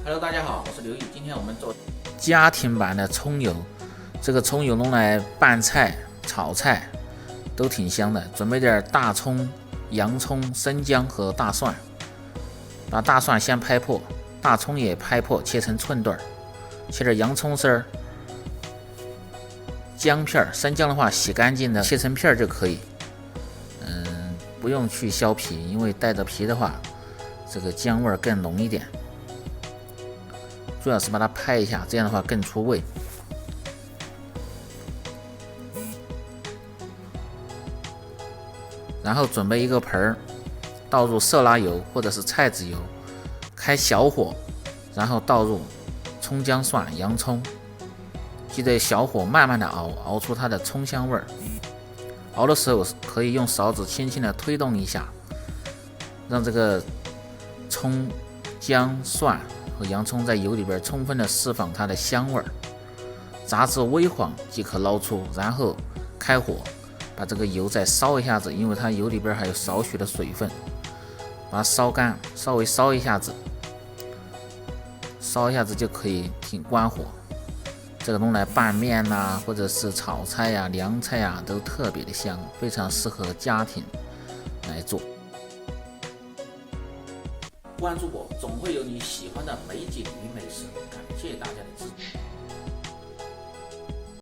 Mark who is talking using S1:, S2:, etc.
S1: Hello， 大家好，我是刘毅。今天我们做家庭版的葱油，这个葱油用来拌菜、炒菜都挺香的。准备点大葱、洋葱、生姜和大蒜，把大蒜先拍破，大葱也拍破，切成寸段，切点洋葱丝儿、姜片，生姜的话洗干净的切成片就可以。不用去削皮，因为带着皮的话，这个姜味更浓一点。主要是把它拍一下，这样的话更出味。然后准备一个盆儿，倒入色拉油或者是菜籽油，开小火，然后倒入葱、姜、蒜、洋葱，记得小火慢慢的熬，熬出它的葱香味儿。熬的时候可以用勺子轻轻的推动一下，让这个葱、姜、蒜和洋葱在油里边充分的释放它的香味儿，炸至微黄即可捞出，然后开火，把这个油再烧一下子，因为它油里边还有少许的水分，把它烧干，稍微烧一下子就可以关火。这个用来拌面呐，或者是炒菜呀、凉菜呀，都特别的香，非常适合家庭来做。关注我，总会有你喜欢的美景与美食。感谢大家的支持。